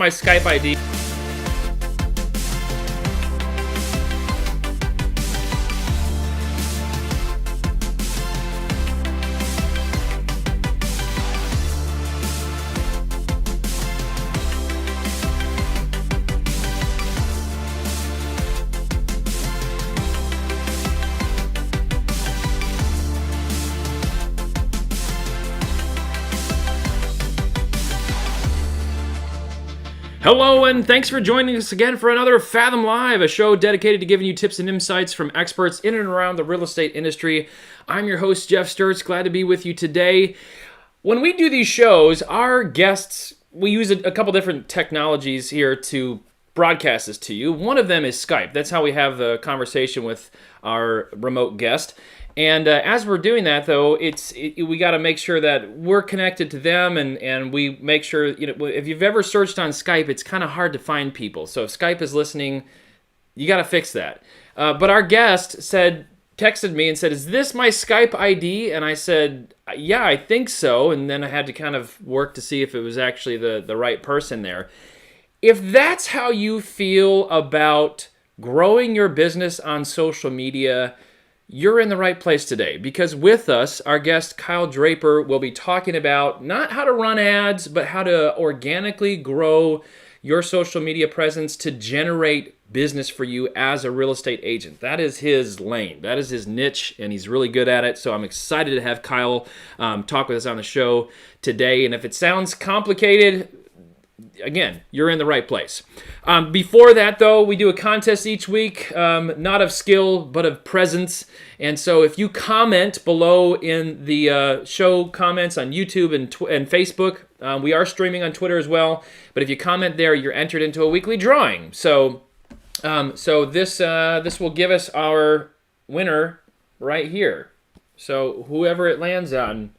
my Skype ID? Hello, and thanks for joining us again for another Fathom Live, a show dedicated to giving you tips and insights from experts in and around the real estate industry. I'm your host, Jeff Sturtz. Glad to be with you today. When we do these shows, our guests, we use a couple different technologies here to broadcast this to you. One of them is Skype. That's how we have the conversation with our remote guest. And as we're doing that, though, we got to make sure that we're connected to them, and we make sure, if you've ever searched on Skype, it's kind of hard to find people. So if Skype is listening, you got to fix that. But our guest texted me and said, "Is this my Skype ID?" And I said, "Yeah, I think so." And then I had to kind of work to see if it was actually the right person there. If that's how you feel about growing your business on social media, you're in the right place today, because with us, our guest Kyle Draper will be talking about not how to run ads, but how to organically grow your social media presence to generate business for you as a real estate agent. That is his lane. That is his niche, and he's really good at it. So I'm excited to have Kyle talk with us on the show today. And if it sounds complicated, again, you're in the right place. Before that, though, we do a contest each week, not of skill, but of presence. And so if you comment below in the show comments on YouTube and Facebook, we are streaming on Twitter as well. But if you comment there, you're entered into a weekly drawing. So this will give us our winner right here. So whoever it lands on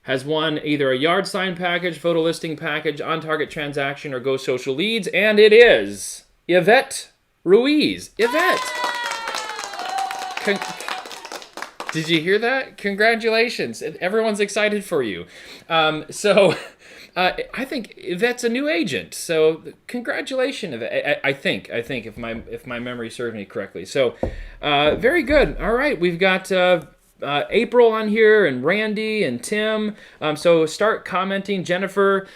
has won either a yard sign package, photo listing package, on-target transaction, or Go Social leads, and it is Yvette Ruiz. Yvette! Did you hear that? Congratulations. Everyone's excited for you. I think Yvette's a new agent, so congratulations, Yvette. I think if my memory serves me correctly. So very good. All right, we've got April on here, and Randy and Tim. So start commenting. Jennifer,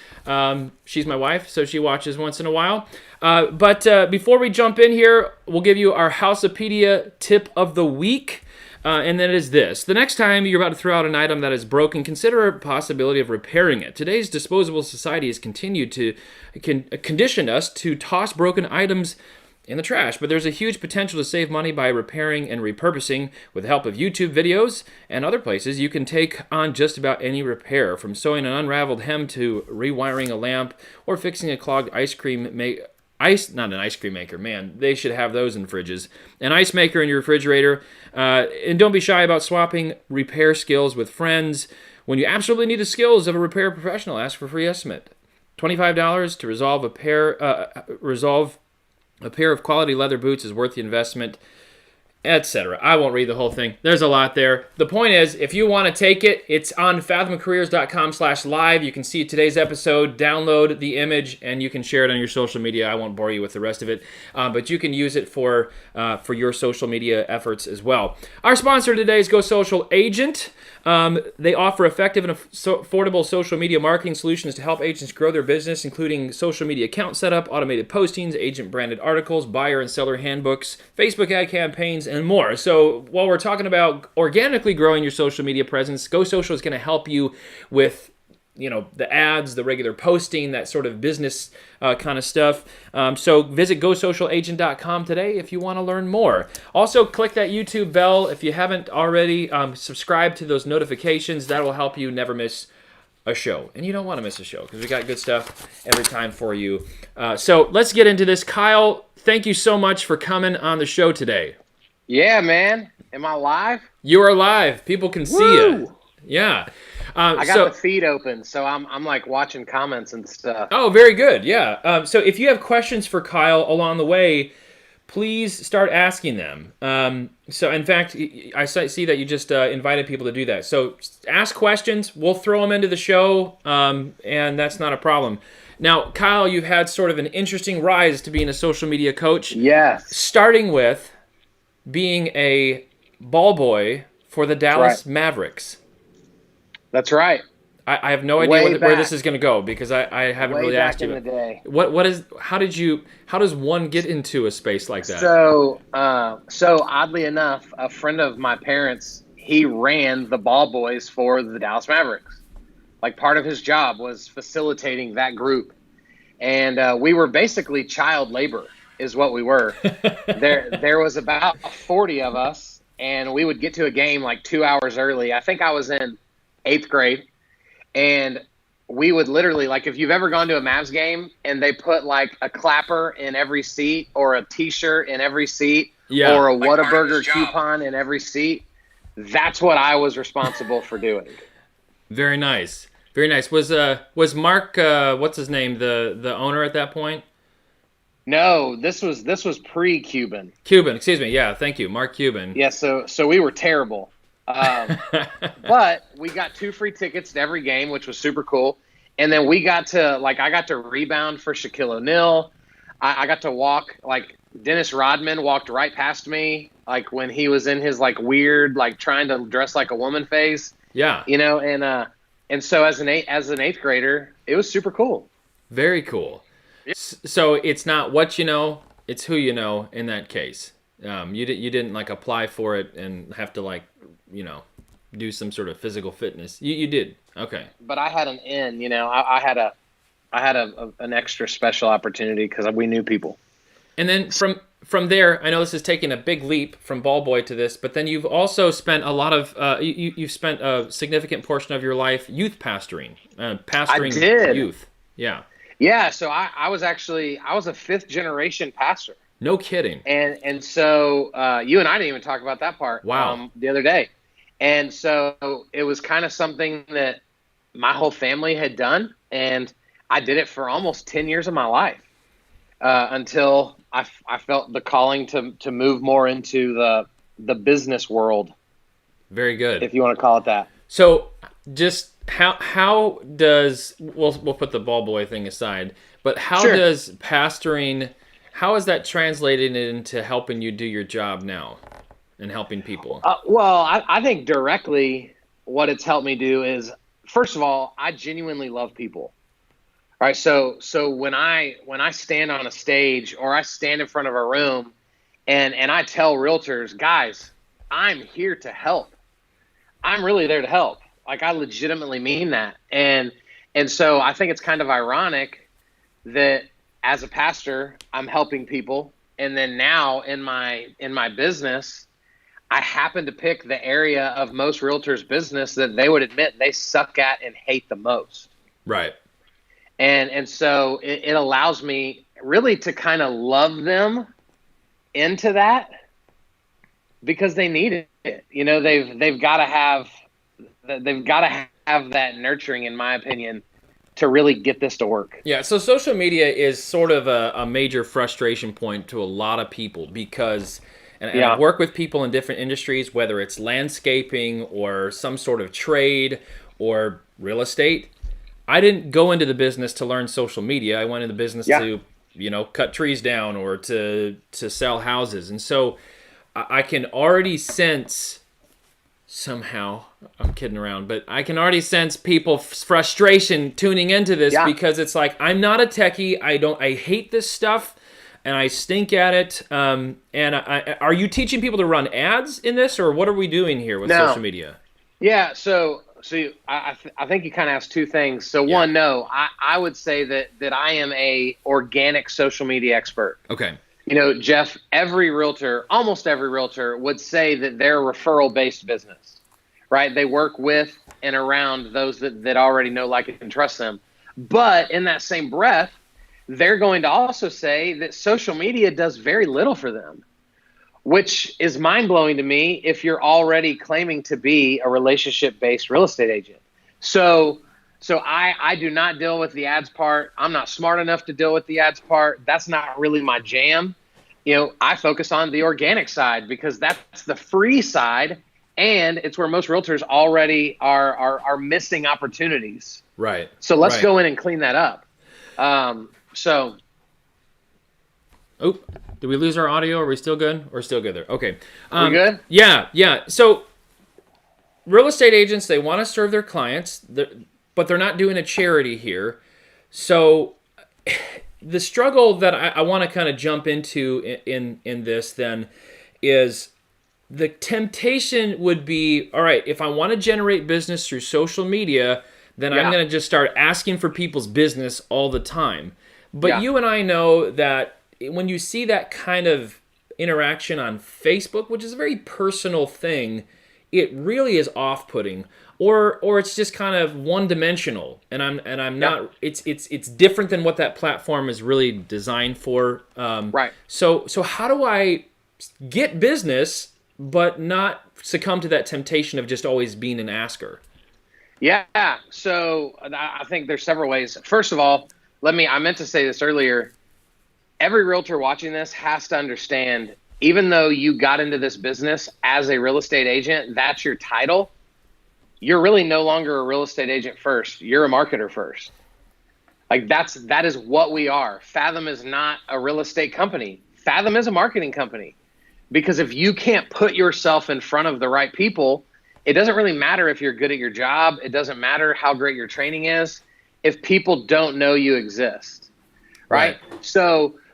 she's my wife, so she watches once in a while. But before we jump in here, we'll give you our Houseopedia tip of the week. And then it is this. The next time you're about to throw out an item that is broken, consider a possibility of repairing it. Today's disposable society has continued to condition us to toss broken items in the trash, but there's a huge potential to save money by repairing and repurposing. With the help of YouTube videos and other places, you can take on just about any repair, from sewing an unraveled hem to rewiring a lamp or fixing a clogged not an ice cream maker, man, they should have those in fridges. An ice maker in your refrigerator. And don't be shy about swapping repair skills with friends. When you absolutely need the skills of a repair professional, ask for a free estimate. $25 to resolve a pair of quality leather boots is worth the investment, etc. I won't read the whole thing. There's a lot there. The point is, if you want to take it, it's on fathomcareers.com/live. You can see today's episode, download the image, and you can share it on your social media. I won't bore you with the rest of it, but you can use it for your social media efforts as well. Our sponsor today is Go Social Agent. They offer effective and affordable social media marketing solutions to help agents grow their business, including social media account setup, automated postings, agent-branded articles, buyer and seller handbooks, Facebook ad campaigns, and more. So while we're talking about organically growing your social media presence, Go Social is going to help you with the ads, the regular posting, that sort of business kind of stuff. So visit GoSocialAgent.com today if you want to learn more. Also, click that YouTube bell if you haven't already. Subscribe to those notifications. That will help you never miss a show. And you don't want to miss a show because we got good stuff every time for you. So let's get into this. Kyle, thank you so much for coming on the show today. Yeah, man. Am I live? You are live. People can see you. Yeah. I got the feed open, so I'm like watching comments and stuff. Oh, very good. Yeah. So if you have questions for Kyle along the way, please start asking them. So in fact, I see that you just invited people to do that. So ask questions. We'll throw them into the show, and that's not a problem. Now, Kyle, you've had sort of an interesting rise to being a social media coach, Yes. starting with being a ball boy for the Dallas Mavericks. That's right. I have no idea where this is going to go because I haven't really asked you. Way back in the day. How does one get into a space like that? So oddly enough, a friend of my parents, he ran the ball boys for the Dallas Mavericks. Like part of his job was facilitating that group. And we were basically child labor is what we were. There was about 40 of us, and we would get to a game like 2 hours early. I think I was in 8th grade. And we would literally, like, if you've ever gone to a Mavs game and they put like a clapper in every seat or a T-shirt in every seat or a Whataburger coupon in every seat, that's what I was responsible for doing. Very nice. Very nice. Was Mark, what's his name, the owner at that point? No, this was pre-Cuban. Cuban, excuse me. Yeah, thank you, Mark Cuban. Yeah, so we were terrible. But we got 2 free tickets to every game, which was super cool. And then I got to rebound for Shaquille O'Neal. I got to walk, like Dennis Rodman walked right past me, like when he was in his like weird, like trying to dress like a woman phase. Yeah. And so as an 8th grader, it was super cool. Very cool. Yeah. So it's not what you know, it's who you know in that case. You didn't like apply for it and have to like, do some sort of physical fitness. You did. Okay. But I had an in, I had an extra special opportunity because we knew people. And then from there, I know this is taking a big leap from ball boy to this, but then you've also spent a lot of you've spent a significant portion of your life youth pastoring youth. Yeah. Yeah. So I was a 5th generation pastor. No kidding. And so you and I didn't even talk about that part. Wow. The other day. And so it was kind of something that my whole family had done, and I did it for almost 10 years of my life until I felt the calling to move more into the business world. Very good. If you want to call it that. So just how does we'll put the ball boy thing aside, but how does pastoring, how is that translated into helping you do your job now and helping people? Well, I think directly what it's helped me do is, first of all, I genuinely love people. All right, so when I stand on a stage or I stand in front of a room and I tell realtors, guys, I'm here to help. I'm really there to help. Like, I legitimately mean that. And so I think it's kind of ironic that as a pastor, I'm helping people, and then now in my business, I happen to pick the area of most realtors' business that they would admit they suck at and hate the most. Right. And so it allows me really to kind of love them into that because they need it. They've got to have that nurturing, in my opinion, to really get this to work. Yeah, so social media is sort of a major frustration point to a lot of people because and I work with people in different industries, whether it's landscaping or some sort of trade or real estate. I didn't go into the business to learn social media. I went into the business to, cut trees down or to sell houses. And so I can already sense somehow, I'm kidding around, but I can already sense people's frustration tuning into this because it's like, I'm not a techie. I hate this stuff and I stink at it. Are you teaching people to run ads in this, or what are we doing here with social media? Yeah. So I think you kind of asked two things. So one, no, I would say that I am a organic social media expert. Okay. Jeff, almost every realtor would say that they're a referral-based business, right? They work with and around those that already know, like, and trust them. But in that same breath, they're going to also say that social media does very little for them, which is mind-blowing to me if you're already claiming to be a relationship-based real estate agent. So I do not deal with the ads part. I'm not smart enough to deal with the ads part. That's not really my jam. I focus on the organic side because that's the free side, and it's where most realtors already are missing opportunities. Right. So let's go in and clean that up. So Oh, did we lose our audio? Are we still good? Or still good there? Okay. we good? Yeah. So real estate agents, they want to serve their clients, but they're not doing a charity here. So the struggle that I want to kind of jump into in this then is the temptation would be, all right, if I want to generate business through social media, then I'm Yeah. going to just start asking for people's business all the time. But Yeah. you and I know that when you see that kind of interaction on Facebook, which is a very personal thing, it really is off-putting, or it's just kind of one-dimensional, and I'm not. It's different than what that platform is really designed for. Right. So how do I get business but not succumb to that temptation of just always being an asker? Yeah. So I think there's several ways. First of all, I meant to say this earlier. Every realtor watching this has to understand, even though you got into this business as a real estate agent, that's your title. You're really no longer a real estate agent first. You're a marketer first. Like that is what we are. Fathom is not a real estate company. Fathom is a marketing company. Because if you can't put yourself in front of the right people, it doesn't really matter if you're good at your job. It doesn't matter how great your training is if people don't know you exist. Right?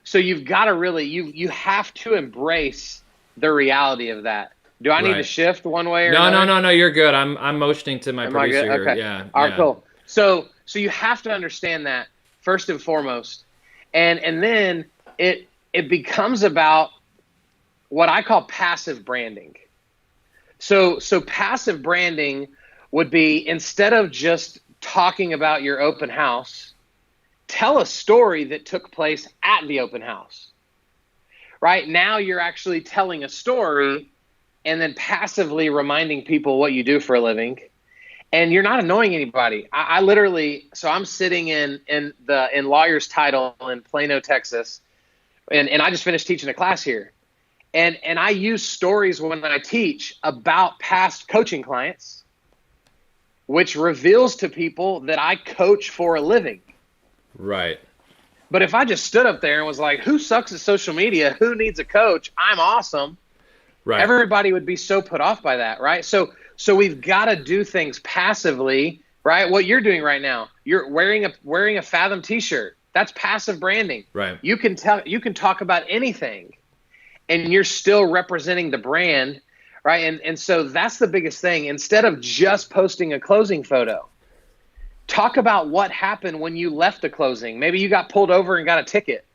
So you've got to really, you have to embrace the reality of that. Do I need to shift one way or another? No. You're good. I'm motioning to my producer here. Okay. Yeah. All right, cool. So you have to understand that first and foremost, and then it becomes about what I call passive branding. So passive branding would be, instead of just talking about your open house, tell a story that took place at the open house. Right now, you're actually telling a story and then passively reminding people what you do for a living, and you're not annoying anybody. I literally, so I'm sitting in Lawyer's Title in Plano, Texas, and I just finished teaching a class here, and I use stories when I teach about past coaching clients, which reveals to people that I coach for a living. Right. But if I just stood up there and was like, who sucks at social media? Who needs a coach? I'm awesome. Right. Everybody would be so put off by that, right? So we've got to do things passively, right? What you're doing right now, you're wearing a Fathom t-shirt. That's passive branding. Right. You can talk about anything and you're still representing the brand, right? And so that's the biggest thing. Instead of just posting a closing photo, talk about what happened when you left the closing. Maybe you got pulled over and got a ticket,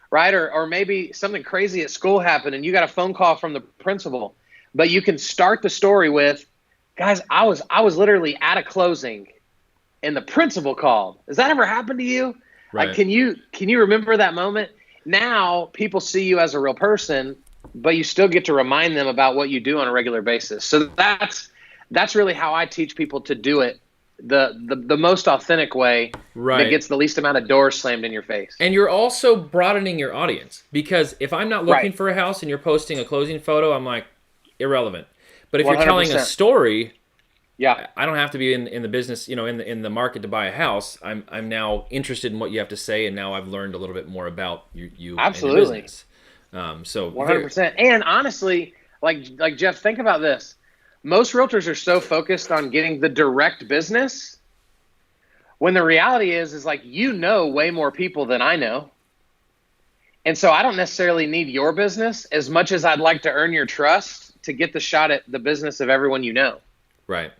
right? Or maybe something crazy at school happened and you got a phone call from the principal. But you can start the story with, guys, I was literally at a closing and the principal called. Has that ever happened to you? Right. Like, can you remember that moment? Now people see you as a real person, but you still get to remind them about what you do on a regular basis. So that's really how I teach people to do it. The most authentic way, right, that gets the least amount of doors slammed in your face. And you're also broadening your audience, because if I'm not looking for a house and you're posting a closing photo, I'm like, irrelevant. But if 100%. You're telling a story, I don't have to be in the business, in the market to buy a house. I'm now interested in what you have to say, and now I've learned a little bit more about you Absolutely. and your business. So 100%. And honestly, like Jeff, think about this. Most realtors are so focused on getting the direct business, when the reality is like, way more people than I know. And so I don't necessarily need your business as much as I'd like to earn your trust to get the shot at the business of everyone you know. Right.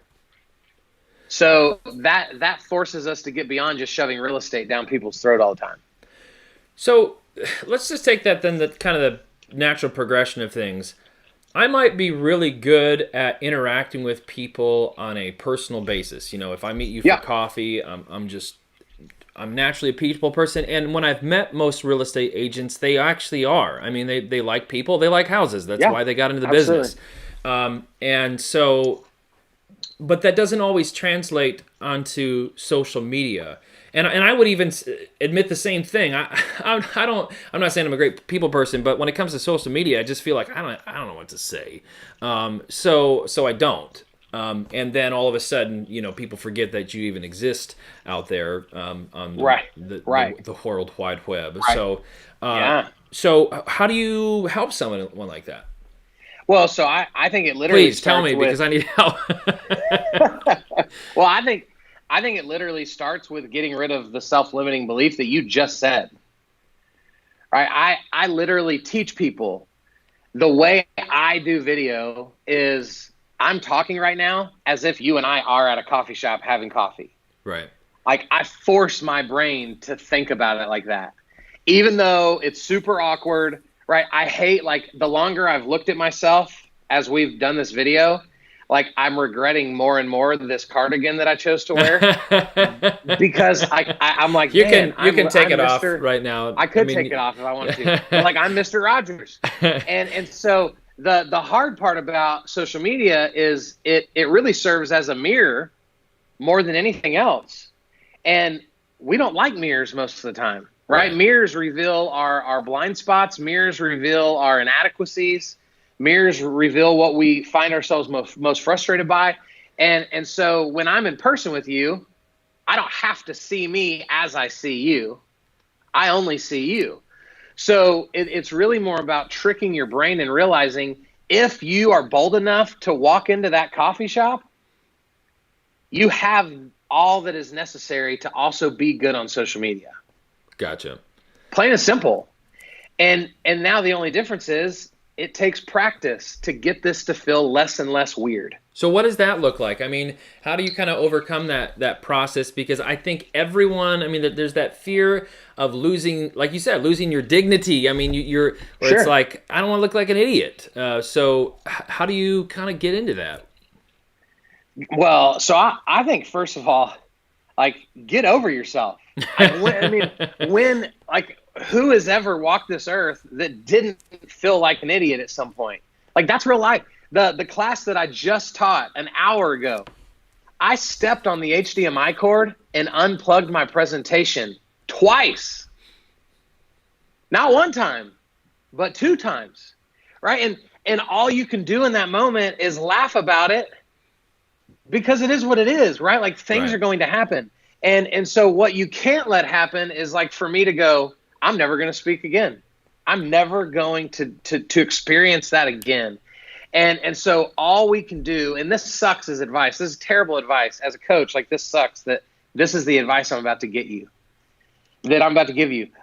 So that forces us to get beyond just shoving real estate down people's throat all the time. So let's just take that then, the kind of the natural progression of things. I might be really good at interacting with people on a personal basis. If I meet you for coffee, I'm naturally a people person. And when I've met most real estate agents, they actually are. I mean, they like people, they like houses. That's why they got into the business. And so, but that doesn't always translate onto social media. And I would even admit the same thing. I'm not saying I'm a great people person, but when it comes to social media, I just feel like I don't know what to say. So I don't. And then all of a sudden, people forget that you even exist out there on Right. the World Wide Web. Right. Yeah. So how do you help someone like that? Well, so I think it literally Please tell me, because I need help. Well, I think it literally starts with getting rid of the self-limiting belief that you just said. Right? I literally teach people the way I do video is I'm talking right now as if you and I are at a coffee shop having coffee. Right. Like, I force my brain to think about it like that. Even though it's super awkward, right? I hate, like, the longer I've looked at myself as we've done this video, like, I'm regretting more and more this cardigan that I chose to wear because I'm like, you man, can take I'm it off Mr. right now. I could take it off if I wanted to. But, like, I'm Mr. Rogers. And so the hard part about social media is it really serves as a mirror more than anything else. And we don't like mirrors most of the time, right? Mirrors reveal our blind spots. Mirrors reveal our inadequacies. Mirrors reveal what we find ourselves most frustrated by. And so when I'm in person with you, I don't have to see me as I see you. I only see you. So it's really more about tricking your brain and realizing if you are bold enough to walk into that coffee shop, you have all that is necessary to also be good on social media. Gotcha. Plain and simple. And now the only difference is it takes practice to get this to feel less and less weird. So what does that look like? I mean, how do you kind of overcome that process? Because I think everyone, I mean, there's that fear of losing, like you said, losing your dignity. I mean, Sure. it's like, I don't want to look like an idiot. So how do you kind of get into that? Well, so I think, first of all, like, get over yourself. When who has ever walked this earth that didn't feel like an idiot at some point? Like, that's real life. The class that I just taught an hour ago, I stepped on the HDMI cord and unplugged my presentation twice. Not one time, but 2 times, right? And all you can do in that moment is laugh about it because it is what it is, right? Like, things are going to happen. And so what you can't let happen is, like, for me to go, I'm never going to speak again. I'm never going to experience that again. And so all we can do, and this sucks as advice, this is terrible advice as a coach, like, this sucks that this is the advice I'm about to give you.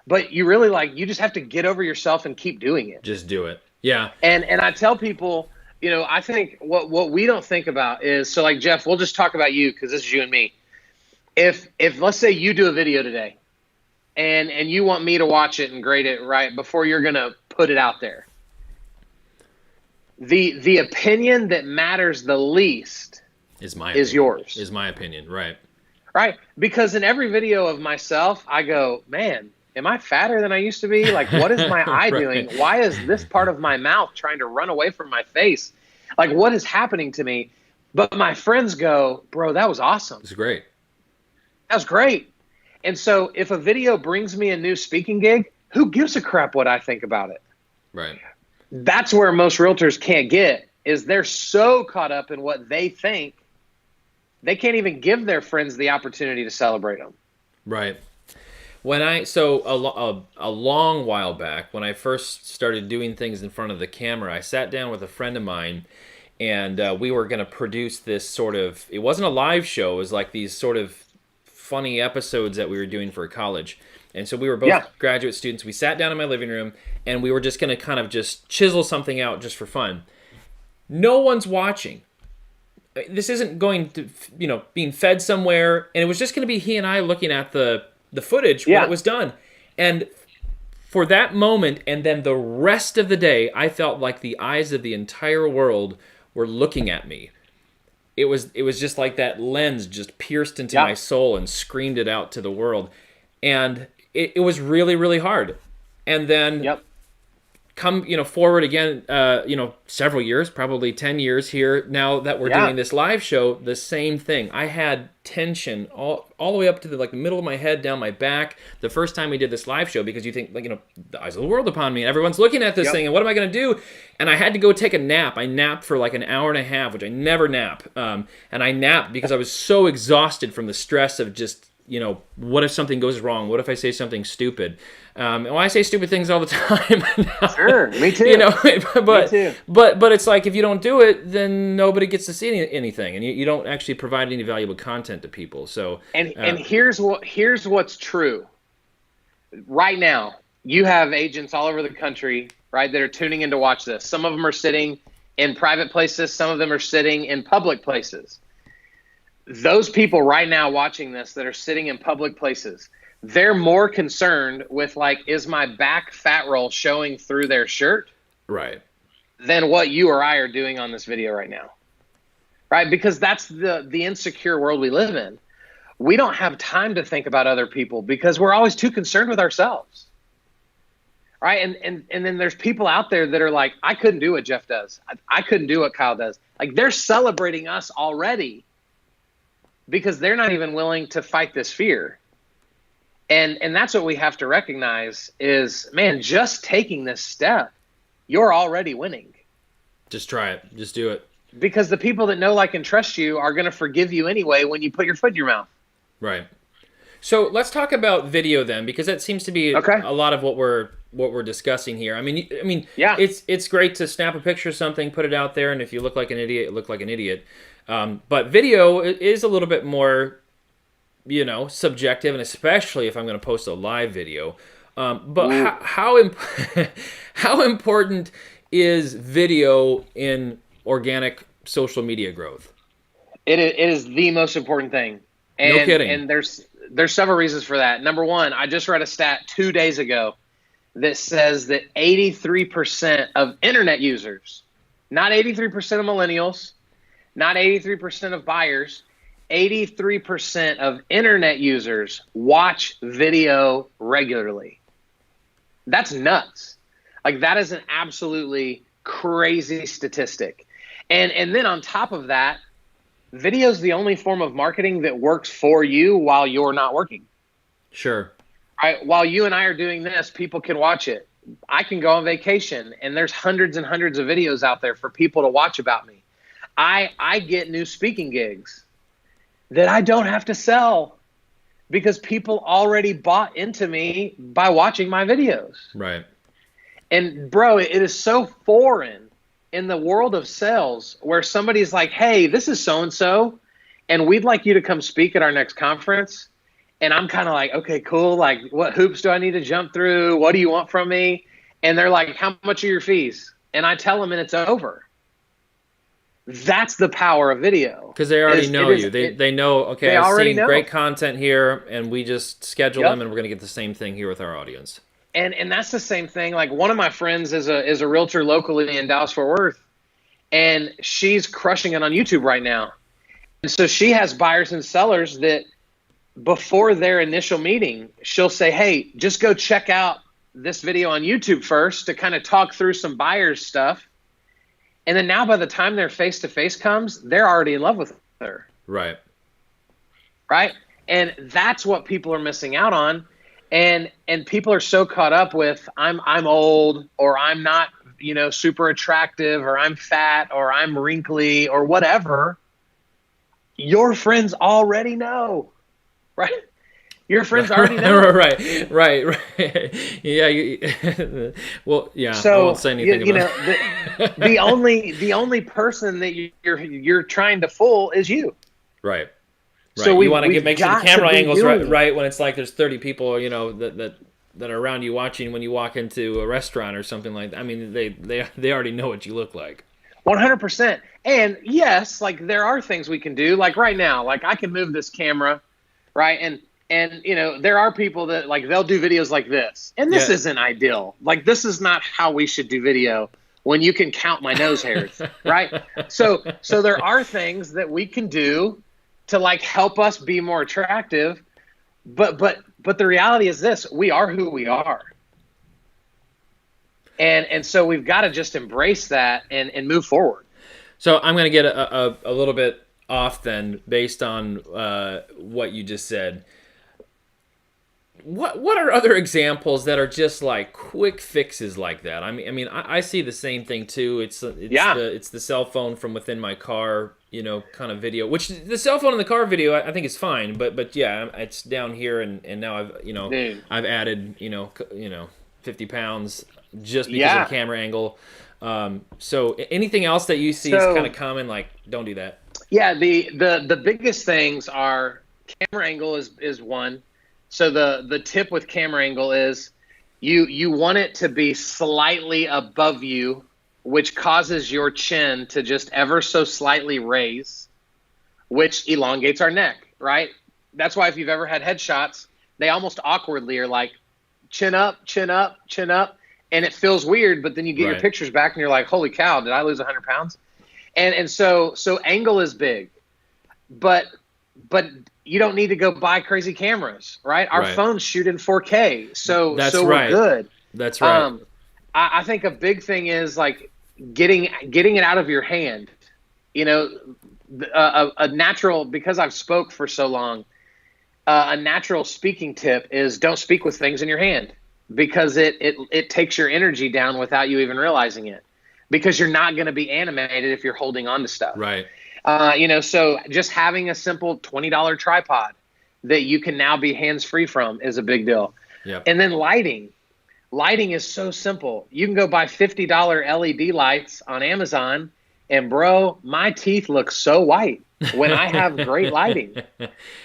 But you really, like, you just have to get over yourself and keep doing it. Just do it. Yeah. And I tell people, I think what we don't think about is, so, like, Jeff, we'll just talk about you because this is you and me. If let's say you do a video today and you want me to watch it and grade it right before you're going to put it out there, the opinion that matters the least is yours. Is my opinion, right? Right? Because in every video of myself, I go, man, am I fatter than I used to be? Like, what is my eye doing? Why is this part of my mouth trying to run away from my face? Like, what is happening to me? But my friends go, bro, that was awesome. It's great. That was great. And so if a video brings me a new speaking gig, who gives a crap what I think about it? Right. That's where most realtors can't get, is they're so caught up in what they think, they can't even give their friends the opportunity to celebrate them. Right. A long while back, when I first started doing things in front of the camera, I sat down with a friend of mine, and we were going to produce this sort of, it wasn't a live show, it was like these sort of funny episodes that we were doing for college. And so we were both graduate students. We sat down in my living room, and we were just going to kind of just chisel something out just for fun. No one's watching. This isn't going to, being fed somewhere, and it was just going to be he and I looking at the footage when it was done. And for that moment, and then the rest of the day, I felt like the eyes of the entire world were looking at me. It was just like that lens just pierced into my soul and screamed it out to the world. And it was really, really hard. And then come, forward again, several years, probably 10 years here now that we're doing this live show, the same thing. I had tension all the way up to the middle of my head, down my back, the first time we did this live show, because you think, the eyes of the world upon me, and everyone's looking at this thing, and what am I going to do? And I had to go take a nap. I napped for like an hour and a half, which I never nap. And I napped because I was so exhausted from the stress of just, what if something goes wrong? What if I say something stupid? Well, I say stupid things all the time. Sure, me too. But me too. but it's like, if you don't do it, then nobody gets to see anything, and you don't actually provide any valuable content to people. So and here's what's true. Right now, you have agents all over the country, right, that are tuning in to watch this. Some of them are sitting in private places. Some of them are sitting in public places. Those people right now watching this that are sitting in public places, they're more concerned with is my back fat roll showing through their shirt, right, than what you or I are doing on this video right now, right? Because that's the insecure world we live in. We don't have time to think about other people because we're always too concerned with ourselves, right? And then there's people out there that are like, I couldn't do what Jeff does. I couldn't do what Kyle does. They're celebrating us already, because they're not even willing to fight this fear. And that's what we have to recognize is, man, just taking this step, you're already winning. Just try it. Just do it. Because the people that know, like, and trust you are going to forgive you anyway when you put your foot in your mouth. Right. So let's talk about video then, because that seems to be a lot of what we're discussing here. I mean, yeah, it's great to snap a picture of something, put it out there, and if you look like an idiot, look like an idiot. But video is a little bit more, subjective, and especially if I'm going to post a live video. But how important is video in organic social media growth? It is the most important thing. And, no kidding. And there's several reasons for that. Number one, I just read a stat 2 days ago that says that 83% of internet users, not 83% of millennials, not 83% of buyers, 83% of internet users watch video regularly. That's nuts. That is an absolutely crazy statistic. And then on top of that, video is the only form of marketing that works for you while you're not working. Sure. Right? While you and I are doing this, people can watch it. I can go on vacation, and there's hundreds and hundreds of videos out there for people to watch about me. I get new speaking gigs that I don't have to sell because people already bought into me by watching my videos. Right. And bro, it is so foreign in the world of sales where somebody's like, hey, this is so-and-so, and we'd like you to come speak at our next conference. And I'm kind of like, okay, cool. What hoops do I need to jump through? What do you want from me? And they're like, how much are your fees? And I tell them, and it's over. That's the power of video. Because they already know you. They know, okay, I've seen great content here, and we just schedule them, and we're going to get the same thing here with our audience. And that's the same thing. One of my friends is a realtor locally in Dallas-Fort Worth, and she's crushing it on YouTube right now. And so she has buyers and sellers that before their initial meeting, she'll say, hey, just go check out this video on YouTube first to kind of talk through some buyers stuff. And then now by the time their face-to-face comes, they're already in love with her. Right. Right? And that's what people are missing out on. And people are so caught up with I'm old, or I'm not, super attractive, or I'm fat, or I'm wrinkly, or whatever. Your friends already know. Right? Your friends already know. Right. Yeah. Well, yeah. So, I won't say anything about it. the only person that you're trying to fool is you. Right. So you want to make sure the camera angles right when it's like there's 30 people, that are around you watching when you walk into a restaurant or something like that. I mean, they already know what you look like. 100%. And yes, there are things we can do. Right now, I can move this camera, right? And there are people that they'll do videos like this. And this isn't ideal. This is not how we should do video when you can count my nose hairs, right? So there are things that we can do to help us be more attractive. But the reality is this: we are who we are. And so we've got to just embrace that and move forward. So I'm going to get a little bit off then, based on what you just said. What are other examples that are just like quick fixes like that? I see the same thing too. It's the cell phone from within my car, kind of video. Which the cell phone in the car video, I think is fine. But yeah, it's down here, and now I've added 50 pounds just because of the camera angle. So anything else that you see is kind of common, like don't do that. Yeah, the biggest things are camera angle is one. So the tip with camera angle is you want it to be slightly above you, which causes your chin to just ever so slightly raise, which elongates our neck, right? That's why if you've ever had headshots, they almost awkwardly are like chin up, chin up, chin up, and it feels weird, but then you get your pictures back and you're like, holy cow, did I lose 100 pounds? And so angle is big, but you don't need to go buy crazy cameras, right? Our phones shoot in 4K, so we're good. That's right. I think a big thing is like getting it out of your hand. A natural, because I've spoke for so long, a natural speaking tip is don't speak with things in your hand, because it takes your energy down without you even realizing it, because you're not going to be animated if you're holding on to stuff. Right. So just having a simple $20 tripod that you can now be hands-free from is a big deal. Yep. And then lighting is so simple. You can go buy $50 LED lights on Amazon, and bro, my teeth look so white when I have great lighting,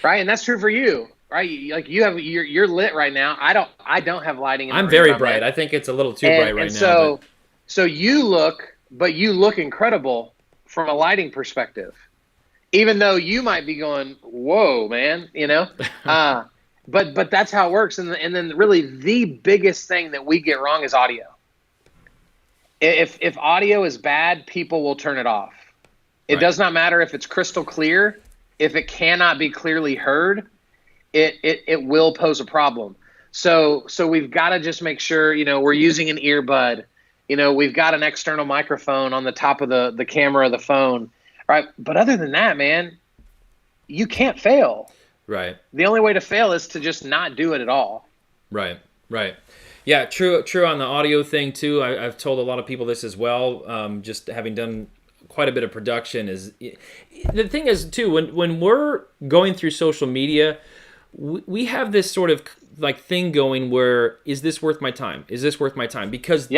right? And that's true for you, right? Like you're lit right now. I don't have lighting. I'm very bright. I think it's a little too bright right now. So you look incredible from a lighting perspective, even though you might be going, whoa, man, but that's how it works. And then really the biggest thing that we get wrong is audio. If audio is bad, people will turn it off. It does not matter if it's crystal clear. If it cannot be clearly heard, it will pose a problem. So we've got to just make sure, we're using an earbud. We've got an external microphone on the top of the camera of the phone, right? But other than that, man, you can't fail. Right. The only way to fail is to just not do it at all. Right. Yeah, true on the audio thing too. I've told a lot of people this as well, just having done quite a bit of production. Is the thing is too, when we're going through social media, we have this sort of like thing going where, is this worth my time? Is this worth my time? Because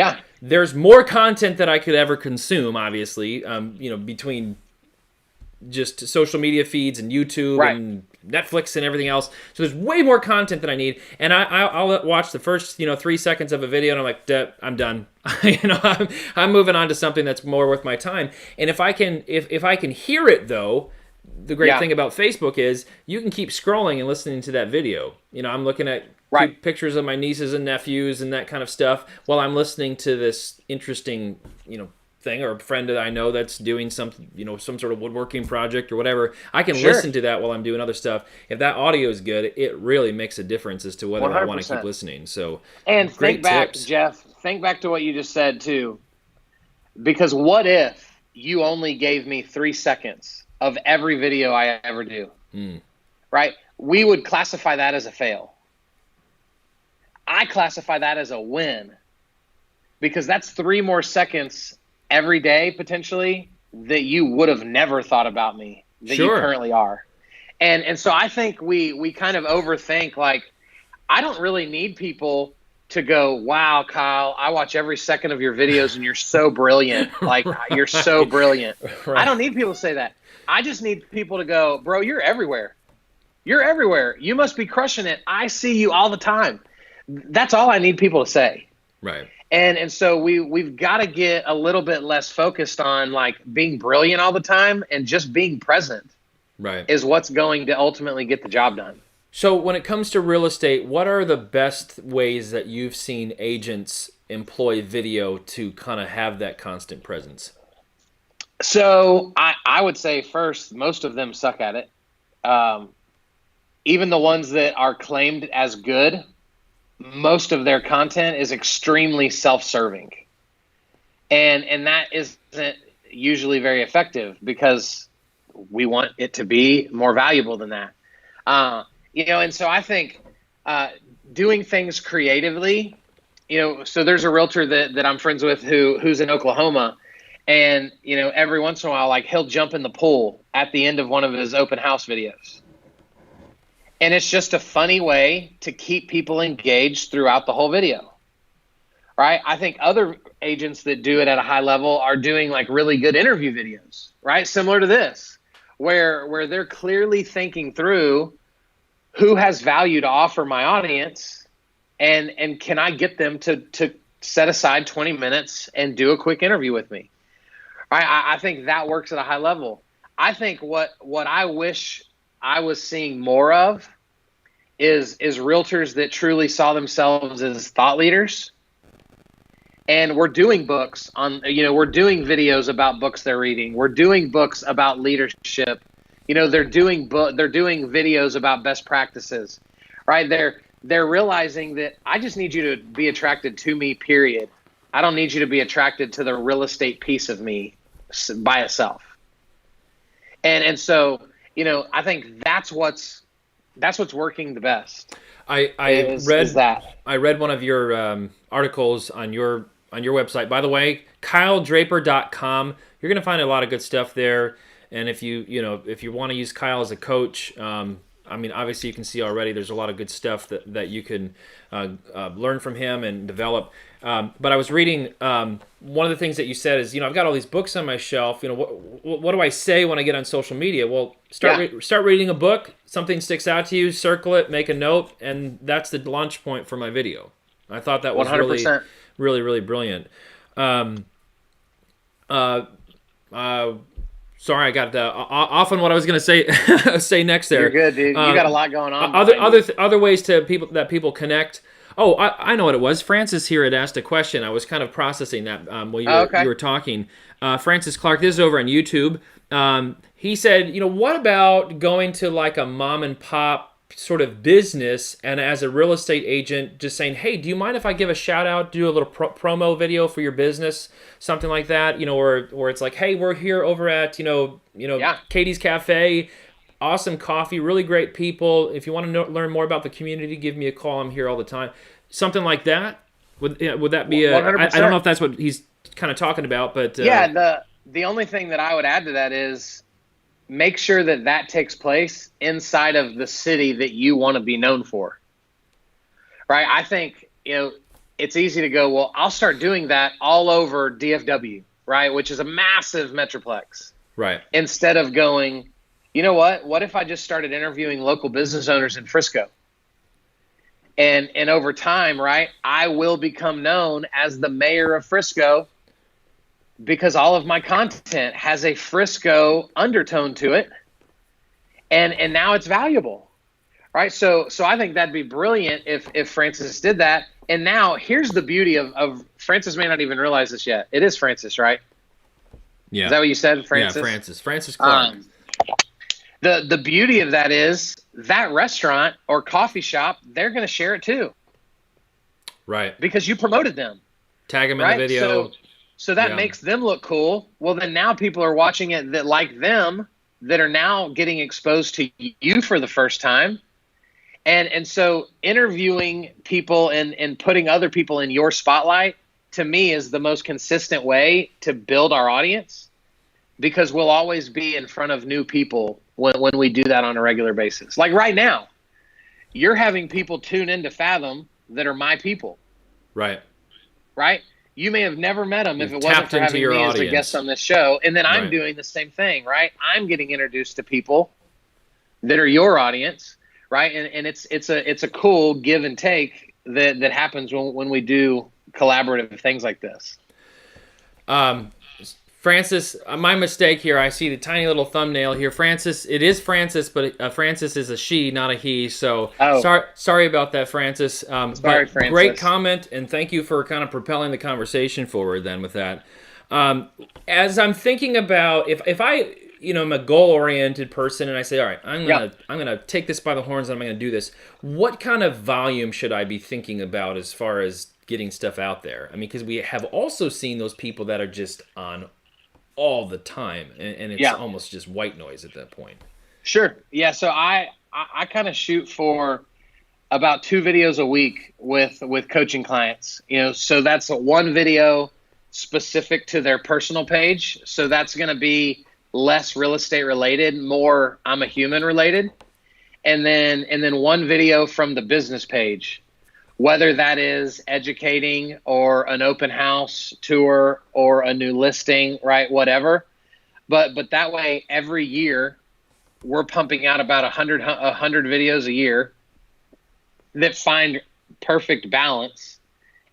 there's more content that I could ever consume, obviously, between just social media feeds and YouTube and Netflix and everything else. So there's way more content that I need. And I'll watch the first, 3 seconds of a video and I'm like, I'm done. I'm moving on to something that's more worth my time. And if I can hear it though, the great thing about Facebook is you can keep scrolling and listening to that video. I'm looking at pictures of my nieces and nephews and that kind of stuff while I'm listening to this interesting, thing, or a friend that I know that's doing some sort of woodworking project or whatever. I can listen to that while I'm doing other stuff. If that audio is good, it really makes a difference as to whether 100%. I want to keep listening. So, and think back, Jeff, think back to what you just said too, because what if you only gave me 3 seconds of every video I ever do, right? We would classify that as a fail. I classify that as a win, because that's 3 more seconds every day potentially that you would have never thought about me that you currently are. And so I think we kind of overthink, like, I don't really need people to go, wow, Kyle, I watch every second of your videos and you're so brilliant. Like, you're so brilliant. I don't need people to say that. I just need people to go, bro, you're everywhere. You're everywhere. You must be crushing it. I see you all the time. That's all I need people to say. Right. And so we've got to get a little bit less focused on like being brilliant all the time, and just being present is what's going to ultimately get the job done. So when it comes to real estate, what are the best ways that you've seen agents employ video to kind of have that constant presence? So I would say first, most of them suck at it. Even the ones that are claimed as good, most of their content is extremely self-serving. and that isn't usually very effective because we want it to be more valuable than that. And so I think doing things creatively, so there's a realtor that I'm friends with who's in Oklahoma, and every once in a while, like, he'll jump in the pool at the end of one of his open house videos. And it's just a funny way to keep people engaged throughout the whole video. Right? I think other agents that do it at a high level are doing like really good interview videos, right? Similar to this, where they're clearly thinking through who has value to offer my audience, and can I get them to set aside 20 minutes and do a quick interview with me. Right? I think that works at a high level. I think what I wish I was seeing more of is realtors that truly saw themselves as thought leaders. And we're doing books on, we're doing videos about books they're reading. We're doing books about leadership. They're doing videos about best practices, right? They're realizing that I just need you to be attracted to me, period. I don't need you to be attracted to the real estate piece of me by itself. And so, I think that's what's working the best. I read one of your articles on your website. By the way, KyleDraper.com. You're going to find a lot of good stuff there. And if you want to use Kyle as a coach, obviously you can see already there's a lot of good stuff that you can learn from him and develop. But I was reading, one of the things that you said is, I've got all these books on my shelf. What do I say when I get on social media? Well, start reading a book. Something sticks out to you, circle it, make a note, and that's the launch point for my video. I thought that was 100%. Really, really brilliant. Sorry, I got off on what I was going to say next there. You're good, dude. You got a lot going on. Other ways that people connect. Oh, I know what it was. Francis here had asked a question. I was kind of processing that while you were talking. Francis Clark, this is over on YouTube. He said, what about going to like a mom and pop sort of business, and as a real estate agent, just saying, hey, do you mind if I give a shout out, do a little promo video for your business, something like that, or it's like, hey, we're here over at, Katie's Cafe, awesome coffee, really great people. If you want to learn more about the community, give me a call. I'm here all the time. Something like that. Would that be I don't know if that's what he's kind of talking about, but the only thing that I would add to that is make sure that takes place inside of the city that you want to be known for. Right? I think, it's easy to go, well, I'll start doing that all over DFW, right? Which is a massive metroplex. Right. Instead of going, what if I just started interviewing local business owners in Frisco? And over time, right, I will become known as the mayor of Frisco, because all of my content has a Frisco undertone to it, and now it's valuable, right? So I think that'd be brilliant if Francis did that. And now here's the beauty of Francis may not even realize this yet. It is Francis, right? Yeah. Is that what you said, Francis? Yeah, Francis Clark. The beauty of that is that restaurant or coffee shop, they're going to share it too, right? Because you promoted them. Tag them in the video. So that makes them look cool. Well, then now people are watching it that like them, that are now getting exposed to you for the first time. And so interviewing people and putting other people in your spotlight, to me, is the most consistent way to build our audience, because we'll always be in front of new people when we do that on a regular basis. Like right now, you're having people tune into Fathom that are my people. Right. Right? You may have never met them if it wasn't for having me as a guest on this show. And then I'm doing the same thing, right? I'm getting introduced to people that are your audience, right? And it's a cool give and take that happens when we do collaborative things like this. Francis, my mistake here. I see the tiny little thumbnail here. Francis, it is Francis, but Francis is a she, not a he. So sorry about that, Francis. Sorry, Francis. Great comment, and thank you for kind of propelling the conversation forward then with that. As I'm thinking about, if I am a goal-oriented person and I say, all right, I'm gonna take this by the horns and I'm gonna do this. What kind of volume should I be thinking about as far as getting stuff out there. I mean, because we have also seen those people that are just on all the time, and it's Yeah. almost just white noise at that point. Sure. Yeah. So I kind of shoot for about 2 videos a week with coaching clients. So that's one video specific to their personal page. So that's going to be less real estate related, more I'm a human related. And then one video from the business page, whether that is educating or an open house tour or a new listing, right? Whatever. But that way, every year we're pumping out about 100 videos a year that find perfect balance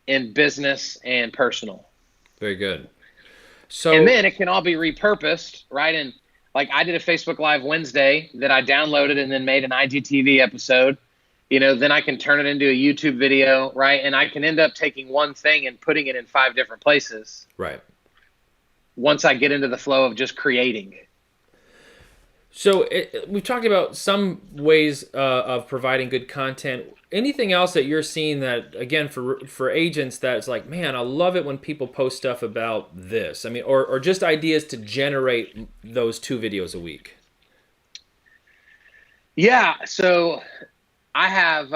in business and personal. Very good. So, and then it can all be repurposed, right? And like I did a Facebook Live Wednesday that I downloaded and then made an IGTV episode. Then I can turn it into a YouTube video, right? And I can end up taking one thing and putting it in 5 different places. Right. Once I get into the flow of just creating. So we've talked about some ways of providing good content. Anything else that you're seeing that, again, for agents, that it's like, man, I love it when people post stuff about this. I mean, or just ideas to generate those 2 videos a week. Yeah. So I have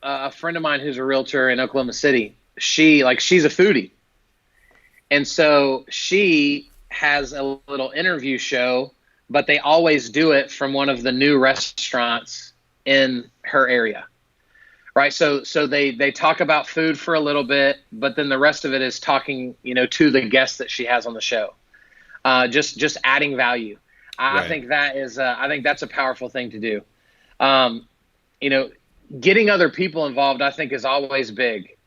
a friend of mine who's a realtor in Oklahoma City. She's a foodie. And so she has a little interview show, but they always do it from one of the new restaurants in her area. Right. So they talk about food for a little bit, but then the rest of it is talking, to the guests that she has on the show. Just adding value. I think that is, I think that's a powerful thing to do. Getting other people involved, I think, is always big.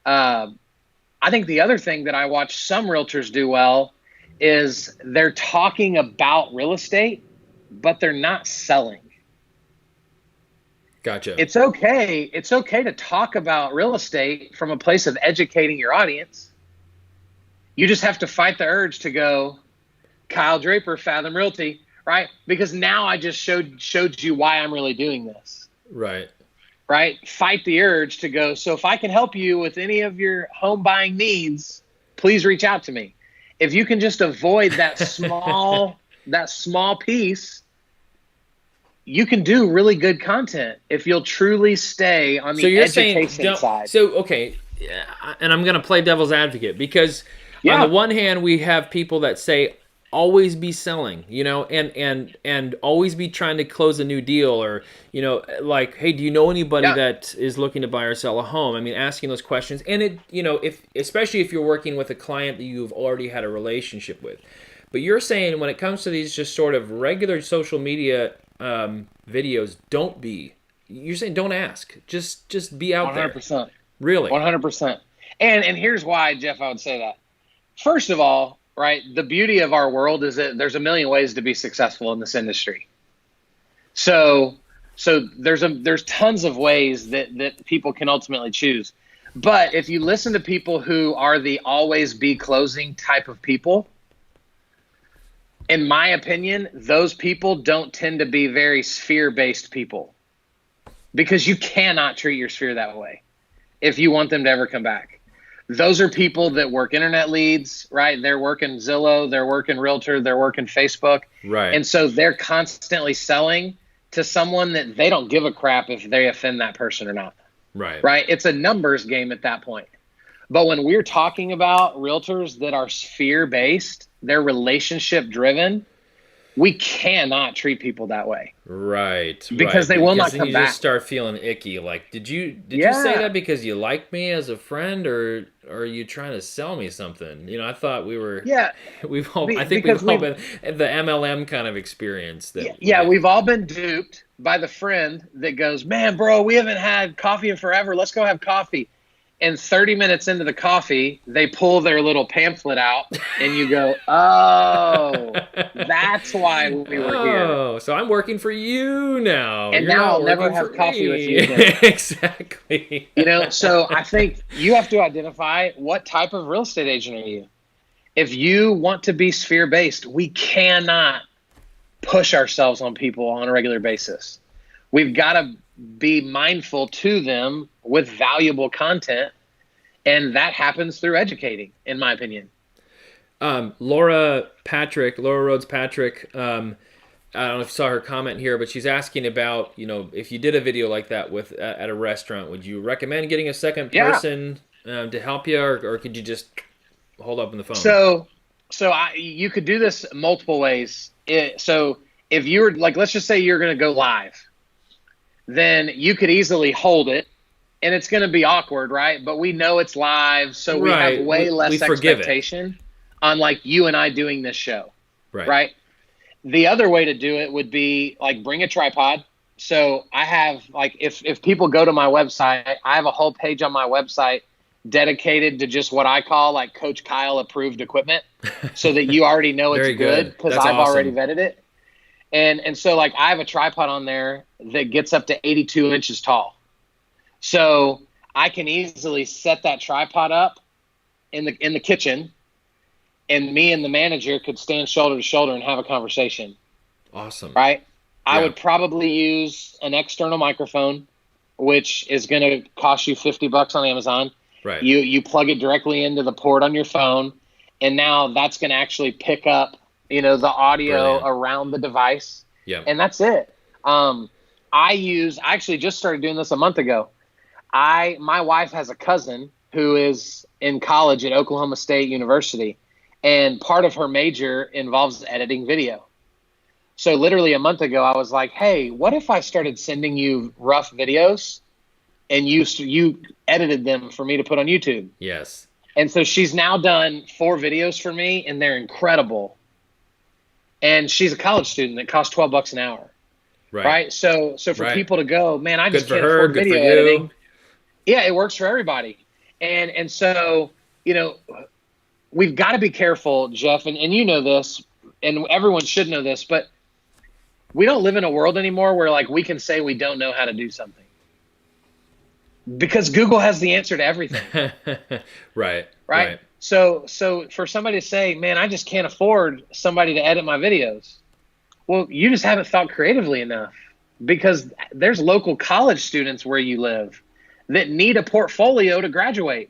I think the other thing that I watch some realtors do well is they're talking about real estate, but they're not selling. Gotcha. It's okay to talk about real estate from a place of educating your audience. You just have to fight the urge to go, Kyle Draper, Fathom Realty, right? Because now I just showed you why I'm really doing this. Right. Right? Fight the urge to go, so if I can help you with any of your home buying needs, please reach out to me. If you can just avoid that small piece, you can do really good content if you'll truly stay on the education side. So, okay, and I'm going to play devil's advocate because on the one hand, we have people that say, always be selling, and always be trying to close a new deal, or, like, hey, do you know anybody that is looking to buy or sell a home? I mean, asking those questions. And especially if you're working with a client that you've already had a relationship with. But you're saying when it comes to these just sort of regular social media videos, you're saying don't ask, just be out 100%. there. Really? 100%. And here's why, Jeff, I would say that. First of all, right, the beauty of our world is that there's a million ways to be successful in this industry. So there's tons of ways that people can ultimately choose. But if you listen to people who are the always be closing type of people, in my opinion, those people don't tend to be very sphere-based people, because you cannot treat your sphere that way if you want them to ever come back. Those are people that work internet leads, right? They're working Zillow, they're working Realtor, they're working Facebook. Right. And so they're constantly selling to someone that they don't give a crap if they offend that person or not. Right. Right? It's a numbers game at that point. But when we're talking about realtors that are sphere-based, they're relationship-driven, we cannot treat people that way. Right. Because they will not come you back. Just start feeling icky. Like, did you say that because you like me as a friend, or are you trying to sell me something? I thought we were. Yeah. We've all been the MLM kind of experience. We've all been duped by the friend that goes, man, bro, we haven't had coffee in forever. Let's go have coffee. And 30 minutes into the coffee, they pull their little pamphlet out, and you go, oh, that's why we were here. Oh, so I'm working for you now. And now I'll never have coffee with you again. Exactly. So I think you have to identify what type of real estate agent are you. If you want to be sphere-based, we cannot push ourselves on people on a regular basis. We've got to be mindful to them with valuable content And that happens through educating, in my opinion. Laura Rhodes Patrick, I don't know if you saw her comment here, but she's asking about, if you did a video like that at a restaurant, would you recommend getting a second Yeah. person to help you, or could you just hold up on the phone? You could do this multiple ways. So if you were like, let's just say you're going to go live, then you could easily hold it, and it's going to be awkward, right? But we know it's live, so we Right. have way less we forgive expectation on like you and I doing this show, Right. right? The other way to do it would be like bring a tripod. So I have like if people go to my website, I have a whole page on my website dedicated to just what I call like Coach Kyle approved equipment, so that you already know it's Very good because That's I've awesome. already vetted it. And so like I have a tripod on there that gets up to 82 inches tall. So I can easily set that tripod up in the kitchen, and me and the manager could stand shoulder to shoulder and have a conversation. Awesome. Right? I Yeah. would probably use an external microphone, which is going to cost you $50 on Amazon. Right. You plug it directly into the port on your phone, and now that's going to actually pick up, the audio Brilliant. around the device. Yeah. And that's it. I actually just started doing this a month ago. My wife has a cousin who is in college at Oklahoma State University, and part of her major involves editing video. So literally a month ago, I was like, hey, what if I started sending you rough videos and you edited them for me to put on YouTube? Yes. And so she's now done 4 videos for me, and they're incredible. And she's a college student that costs $12 an hour. Right. So for Right. people to go, man, I just Good for can't her, afford good for video you. editing. Yeah, it works for everybody. And so, we've got to be careful, Jeff, and you know this, and everyone should know this, but we don't live in a world anymore where like we can say we don't know how to do something, because Google has the answer to everything. Right. So for somebody to say, man, I just can't afford somebody to edit my videos. Well, you just haven't thought creatively enough, because there's local college students where you live that need a portfolio to graduate.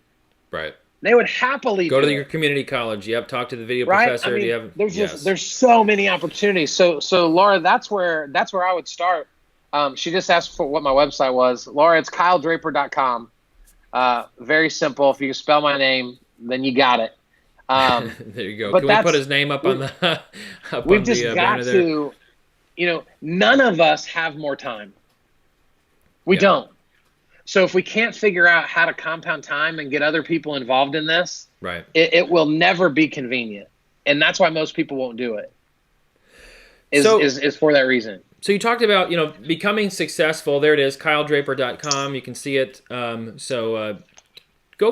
Right. They would happily Go do to it. your community college. Yep. Talk to the video Right? professor. Do you have? There's so many opportunities. So Laura, that's where I would start. She just asked for what my website was. Laura, it's KyleDraper.com. Very simple. If you can spell my name, then you got it. There you go. but Can we put his name up on the We've just got banner there? to, none of us have more time. We Yeah. don't. So if we can't figure out how to compound time and get other people involved in this, Right. it will never be convenient. And that's why most people won't do it. Is for that reason. So you talked about, becoming successful. There it is, KyleDraper.com. You can see it. Go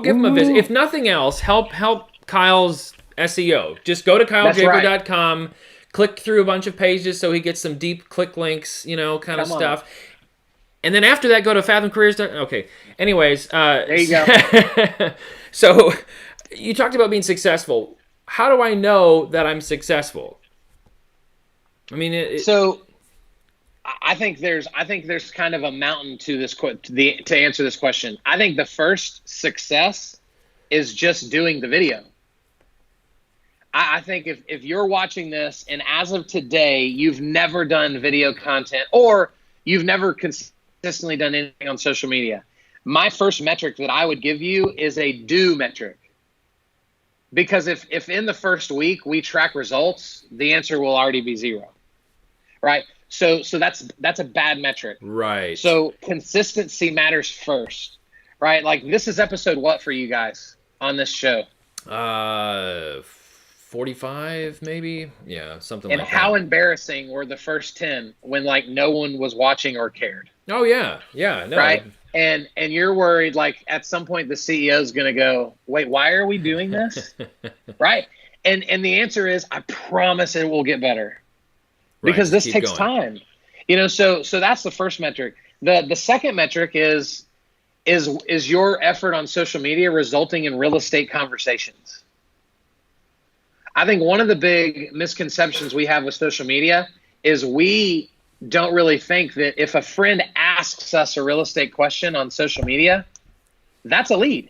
give him a visit. If nothing else, help Kyle's SEO. Just go to KyleDraper.com, click through a bunch of pages so he gets some deep click links, kind of Come on. stuff. And then after that, go to fathomcareers.com. Okay. Anyways. There you go. So you talked about being successful. How do I know that I'm successful? I mean, So I think there's kind of a mountain to this to answer this question. I think the first success is just doing the video. I think if you're watching this and as of today you've never done video content, or you've never consistently done anything on social media, my first metric that I would give you is a do metric. Because if in the first week we track results, the answer will already be 0. Right? So that's a bad metric. right. So consistency matters first. Right? Like, this is episode what for you guys on this show? 45 maybe? Yeah, something And like how that. embarrassing were the first 10 when like no one was watching or cared? Oh yeah. Yeah, no. Right? And you're worried like at some point the CEO is going to go, wait, why are we doing this? Right? And the answer is, I promise it will get better. Right, Because this keep takes going. time. So that's the first metric. The second metric is your effort on social media resulting in real estate conversations? I think one of the big misconceptions we have with social media is we don't really think that if a friend asks us a real estate question on social media, that's a lead.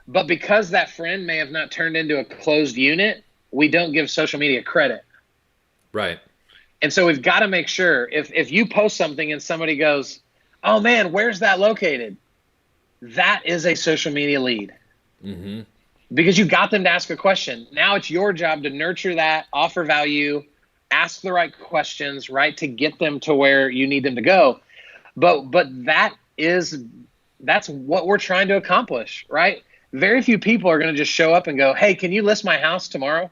But because that friend may have not turned into a closed unit, we don't give social media credit. Right. And so we've got to make sure if you post something and somebody goes, "Oh man, where's that located?" That is a social media lead. Mm-hmm. Because you got them to ask a question. Now it's your job to nurture that, offer value, ask the right questions, right, to get them to where you need them to go. But that's what we're trying to accomplish, right? Very few people are going to just show up and go, "Hey, can you list my house tomorrow?"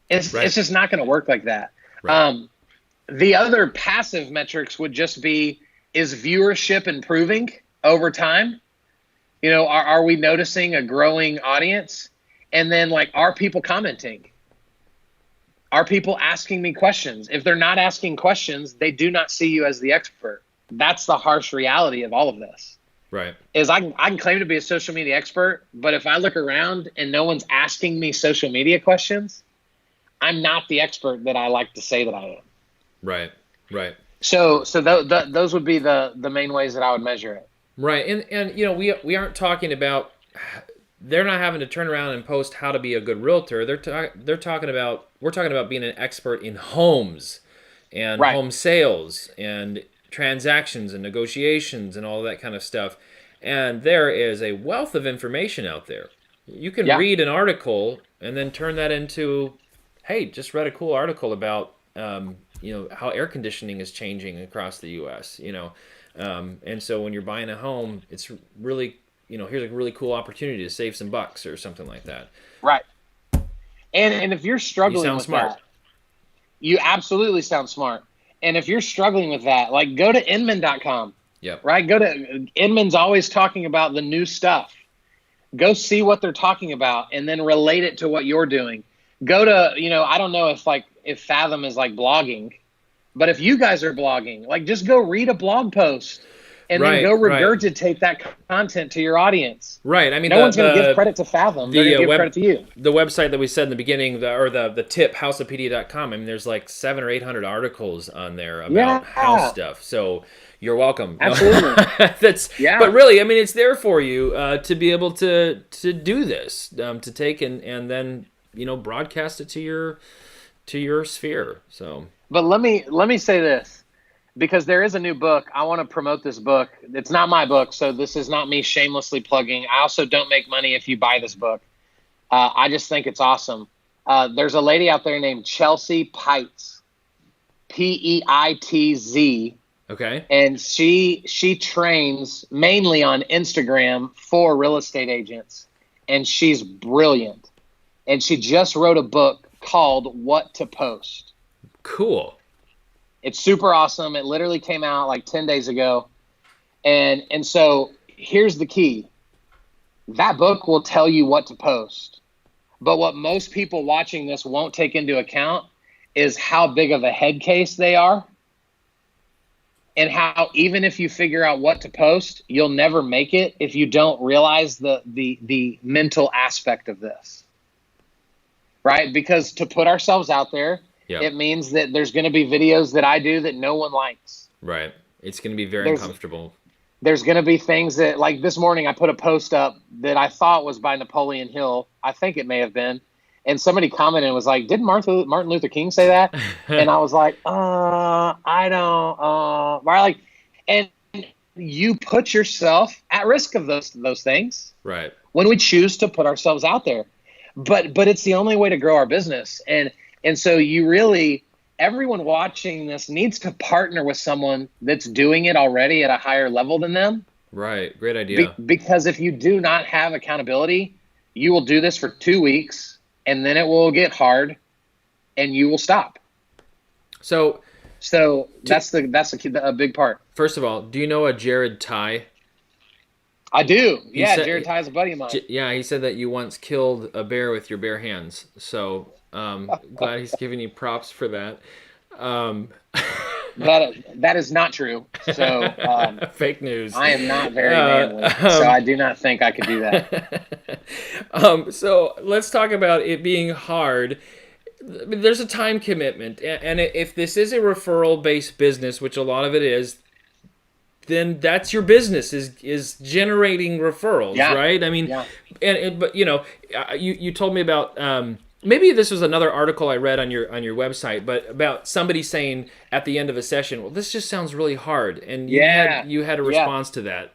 It's just not going to work like that. Right. The other passive metrics would just be, is viewership improving over time? You know, are we noticing a growing audience? And then, like, are people commenting? Are people asking me questions? If they're not asking questions, they do not see you as the expert. That's the harsh reality of all of this. Right. Is I can claim to be a social media expert, but if I look around and no one's asking me social media questions, I'm not the expert that I like to say that I am. Right. Right. So those would be the main ways that I would measure it. Right. And you know, we aren't talking about, they're not having to turn around and post how to be a good realtor. We're talking about being an expert in homes and Right. home sales and transactions and negotiations and all that kind of stuff. And there is a wealth of information out there. You can Yeah. read an article and then turn that into, hey, just read a cool article about how air conditioning is changing across the U.S. And so when you're buying a home, it's really, here's a really cool opportunity to save some bucks or something like that. Right. And if you're struggling sound with smart. that, you absolutely sound smart. And if you're struggling with that, like, go to Inman.com. Yep. Right? Go to Inman's always talking about the new stuff. Go see what they're talking about and then relate it to what you're doing. Go to, I don't know if Fathom is like blogging, but if you guys are blogging, like, just go read a blog post and then go regurgitate that content to your audience. Right. I mean, no one's going to give credit to Fathom. They're going to give credit to you. The website that we said in the beginning, the tip, houseofpedia.com, I mean, there's like 700 or 800 articles on there about house stuff. So you're welcome. Absolutely. But really, I mean, it's there for you to be able to do this, to take and then, broadcast it to your sphere. So. But let me say this, because there is a new book. I want to promote this book. It's not my book, so this is not me shamelessly plugging. I also don't make money if you buy this book. I just think it's awesome. There's a lady out there named Chelsea Peitz, Peitz. Okay. And she trains mainly on Instagram for real estate agents, and she's brilliant. And she just wrote a book called What to Post. Cool. It's super awesome. It literally came out like 10 days ago. And so here's the key. That book will tell you what to post. But what most people watching this won't take into account is how big of a head case they are. And how even if you figure out what to post, you'll never make it if you don't realize the mental aspect of this. Right? Because to put ourselves out there, it means that there's going to be videos that I do that no one likes. Right. It's going to be very uncomfortable. There's going to be things that, like this morning, I put a post up that I thought was by Napoleon Hill. I think it may have been. And somebody commented and was like, "Didn't Martin Luther King say that?" And I was like, I don't, right? And you put yourself at risk of those things. Right. When we choose to put ourselves out there. But it's the only way to grow our business. And so everyone watching this needs to partner with someone that's doing it already at a higher level than them. Right. Great idea. Because if you do not have accountability, you will do this for 2 weeks and then it will get hard and you will stop. So that's a big part. First of all, do you know a Jared Ty? I do. Jared Ty is a buddy of mine. Yeah, he said that you once killed a bear with your bare hands. So glad he's giving you props for that. That is not true. So fake news. I am not very manly, so I do not think I could do that. So let's talk about it being hard. There's a time commitment, and if this is a referral-based business, which a lot of it is, then that's your business is generating referrals, Yeah. right? I mean, Yeah. but you told me about maybe this was another article I read on your website, but about somebody saying at the end of a session, well, this just sounds really hard, and you had a Yeah. response to that.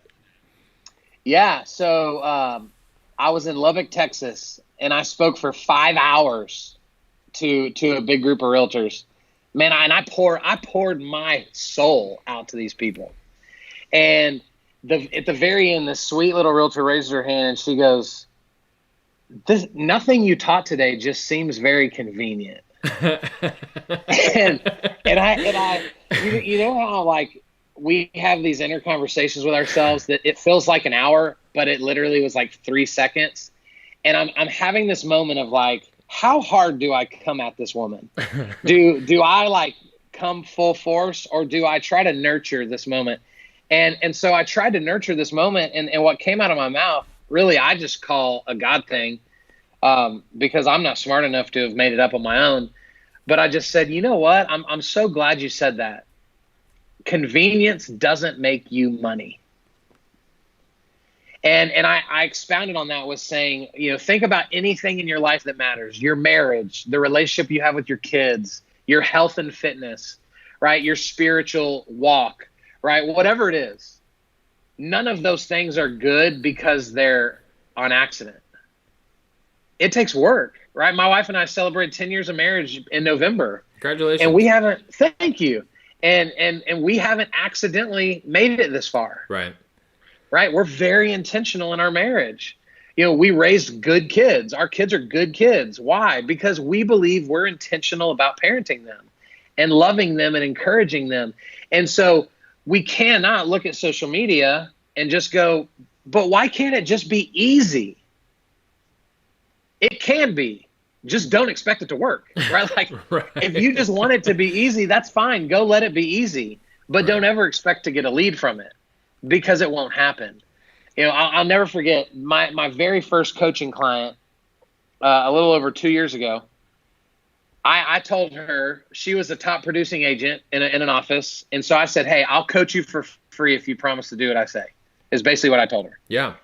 Yeah. So I was in Lubbock, Texas, and I spoke for 5 hours to a big group of realtors. Man, I poured my soul out to these people. And at the very end, this sweet little realtor raises her hand and she goes, nothing you taught today just seems very convenient. and I you know how like we have these inner conversations with ourselves that it feels like an hour, but it literally was like 3 seconds. And I'm having this moment of like, how hard do I come at this woman? Do I like come full force, or do I try to nurture this moment? And so I tried to nurture this moment, and what came out of my mouth, really, I just call a God thing, because I'm not smart enough to have made it up on my own. But I just said, you know what? I'm so glad you said that. Convenience doesn't make you money. And I expounded on that with saying, think about anything in your life that matters: your marriage, the relationship you have with your kids, your health and fitness, right? Your spiritual walk, right? Whatever it is, none of those things are good because they're on accident. It takes work, right? My wife and I celebrated 10 years of marriage in November. Congratulations. And we haven't, thank you. And we haven't accidentally made it this far. Right. Right? We're very intentional in our marriage. We raised good kids. Our kids are good kids. Why? Because we believe we're intentional about parenting them and loving them and encouraging them. And so we cannot look at social media and just go, but why can't it just be easy? It can be. Just don't expect it to work, right? Like, right. If you just want it to be easy, that's fine. Go let it be easy. But Right. Don't ever expect to get a lead from it, because it won't happen. I'll never forget my very first coaching client a little over 2 years ago. I told her, she was a top producing agent in an office. And so I said, hey, I'll coach you for free if you promise to do what I say, is basically what I told her. Yeah.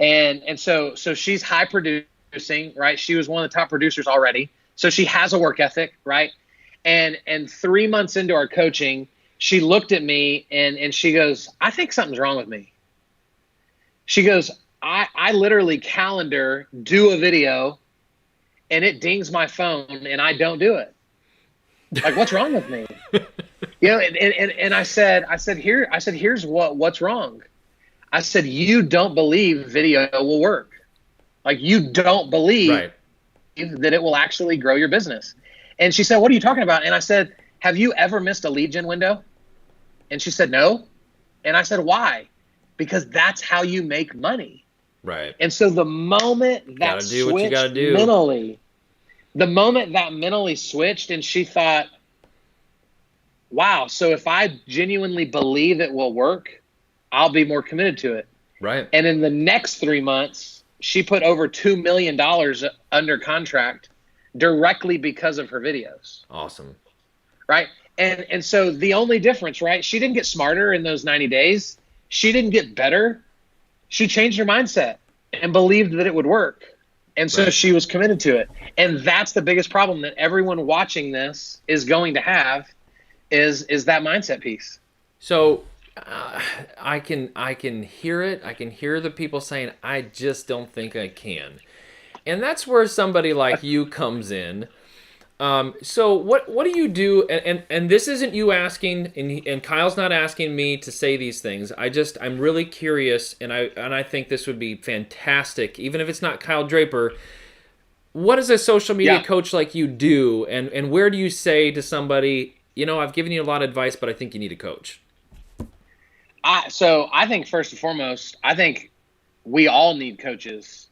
And so she's high producing, right? She was one of the top producers already. So she has a work ethic, right? And 3 months into our coaching, she looked at me and she goes, I think something's wrong with me. She goes, I literally calendar do a video and it dings my phone and I don't do it. Like, what's wrong with me? And I said, here's what's wrong. I said, you don't believe video will work. Like, you don't believe Right. that it will actually grow your business. And she said, what are you talking about? And I said, have you ever missed a lead gen window? And she said, no. And I said, why? Because that's how you make money. Right. And so the moment that switched mentally, the moment that mentally switched and she thought, wow, so if I genuinely believe it will work, I'll be more committed to it. Right. And in the next 3 months, she put over $2 million under contract directly because of her videos. Awesome. Right. And so the only difference, right? She didn't get smarter in those 90 days. She didn't get better. She changed her mindset and believed that it would work. And so she was committed to it. And that's the biggest problem that everyone watching this is going to have is that mindset piece. So I can hear it. I can hear the people saying, I just don't think I can. And that's where somebody like you comes in. So what do you do? And this isn't you asking, and Kyle's not asking me to say these things. I'm really curious, and I think this would be fantastic, even if it's not Kyle Draper. What does a social media coach like you do, and where do you say to somebody, I've given you a lot of advice, but I think you need a coach? So I think first and foremost, I think we all need coaches.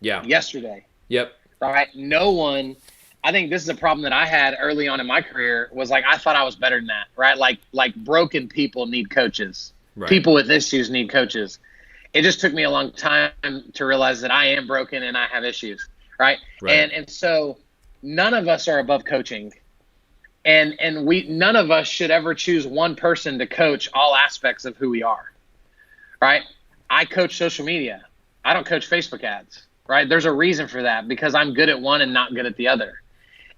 Yeah. Yesterday. Yep. Right. No one. I think this is a problem that I had early on in my career was like, I thought I was better than that, right? Like broken people need coaches. Right. People with issues need coaches. It just took me a long time to realize that I am broken and I have issues, right? And so none of us are above coaching. And none of us should ever choose one person to coach all aspects of who we are. right? I coach social media. I don't coach Facebook ads, right? There's a reason for that, because I'm good at one and not good at the other.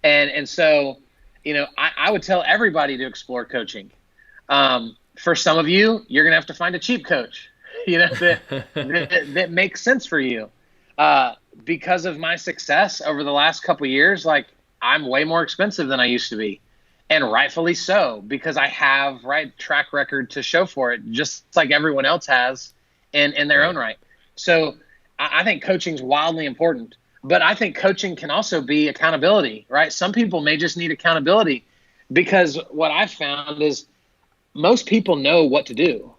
And so, I would tell everybody to explore coaching. For some of you, you're going to have to find a cheap coach, that makes sense for you. Because of my success over the last couple of years, like, I'm way more expensive than I used to be. And rightfully so, because I have track record to show for it, just like everyone else has in their own right. So I think coaching is wildly important, but I think coaching can also be accountability, right? Some people may just need accountability, because what I've found is most people know what to do.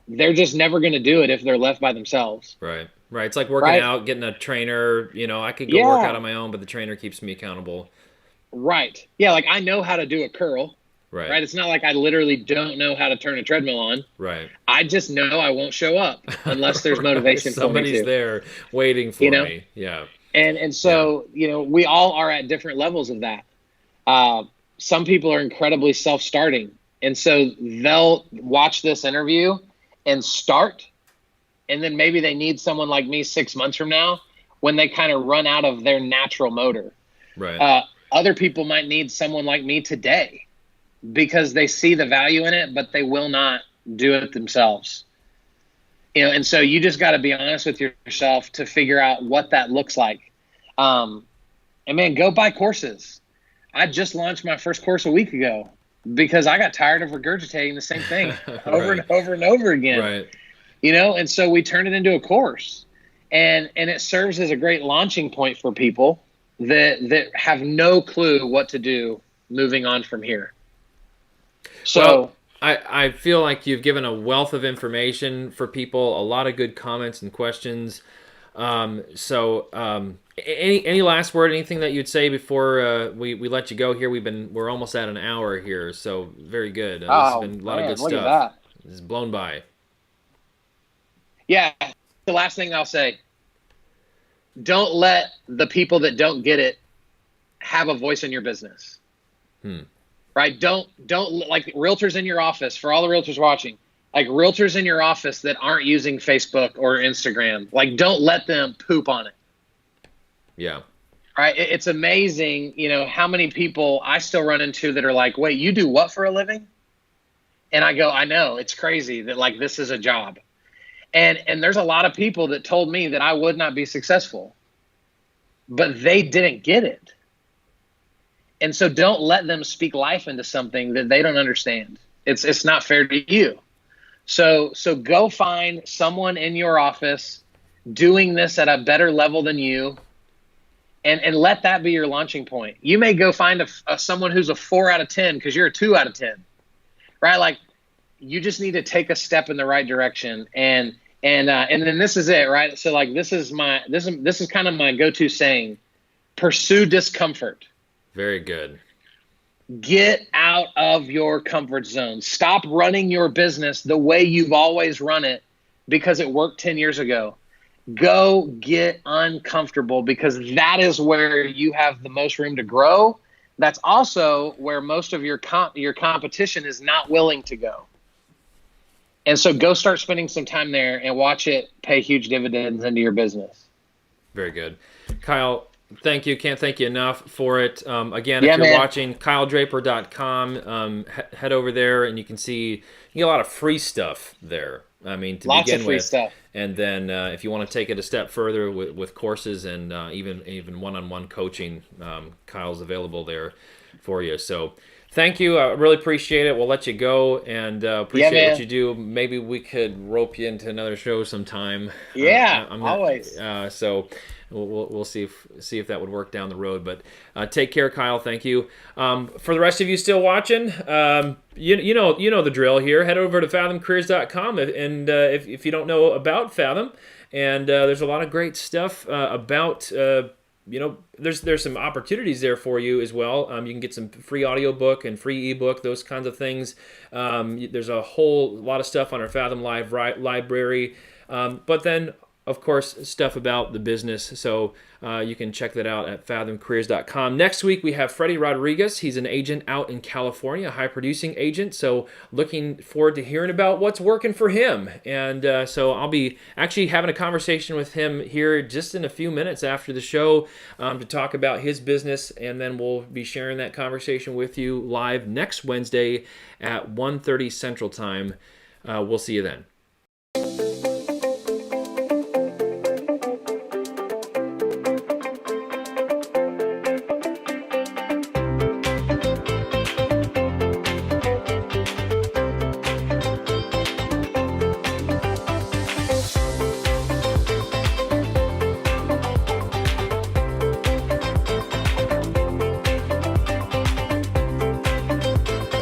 They're just never going to do it if they're left by themselves. Right. It's like working out, getting a trainer. I could go work out on my own, but the trainer keeps me accountable. Right. Yeah, like I know how to do a curl. Right. It's not like I literally don't know how to turn a treadmill on. Right. I just know I won't show up unless there's motivation for me to. Somebody's there waiting for me. Yeah. And so, we all are at different levels of that. Some people are incredibly self-starting. And so they'll watch this interview and start. And then maybe they need someone like me 6 months from now when they kind of run out of their natural motor. Right. Other people might need someone like me today because they see the value in it, but they will not do it themselves. And so you just got to be honest with yourself to figure out what that looks like. And man, go buy courses. I just launched my first course a week ago because I got tired of regurgitating the same thing over and over and over again. Right. And so we turned it into a course, and it serves as a great launching point for people that have no clue what to do moving on from here. So I feel like you've given a wealth of information for people, a lot of good comments and questions. Any last word, anything that you'd say before we let you go here? We're almost at an hour here, so very good. This has been a lot of good look stuff. At that. This is blown by. Yeah, the last thing I'll say, don't let the people that don't get it have a voice in your business. Right? Don't like realtors in your office, for all the realtors watching, like realtors in your office that aren't using Facebook or Instagram, like don't let them poop on it. Yeah. Right? It's amazing, how many people I still run into that are like, wait, you do what for a living? And I go, I know, it's crazy that like this is a job. And there's a lot of people that told me that I would not be successful, but they didn't get it. And so don't let them speak life into something that they don't understand. It's not fair to you. So go find someone in your office doing this at a better level than you, and let that be your launching point. You may go find someone who's a 4 out of 10 because you're a 2 out of 10, right? Like you just need to take a step in the right direction. And then this is it, right? So like this is kind of my go-to saying: pursue discomfort. Very good. Get out of your comfort zone. Stop running your business the way you've always run it because it worked 10 years ago. Go get uncomfortable, because that is where you have the most room to grow. That's also where most of your competition is not willing to go. And so go start spending some time there and watch it pay huge dividends into your business. Very good. Kyle, thank you. Can't thank you enough for it. Again, if you're watching, KyleDraper.com, head over there and you can see you get a lot of free stuff there. I mean, to Lots begin of free with, stuff. And then if you want to take it a step further with courses and even one-on-one coaching, Kyle's available there for you. So thank you. I really appreciate it. We'll let you go, and appreciate what you do. Maybe we could rope you into another show sometime. Yeah, I'm always. So we'll see if that would work down the road. But take care, Kyle. Thank you. For the rest of you still watching, you know the drill here. Head over to fathomcareers.com, and if you don't know about Fathom, and there's a lot of great stuff about. There's some opportunities there for you as well. You can get some free audiobook and free ebook, those kinds of things. There's a whole lot of stuff on our Fathom Live library. But then of course, stuff about the business. So you can check that out at fathomcareers.com. Next week, we have Freddie Rodriguez. He's an agent out in California, a high producing agent. So looking forward to hearing about what's working for him. And so I'll be actually having a conversation with him here just in a few minutes after the show to talk about his business. And then we'll be sharing that conversation with you live next Wednesday at 1:30 Central Time. We'll see you then.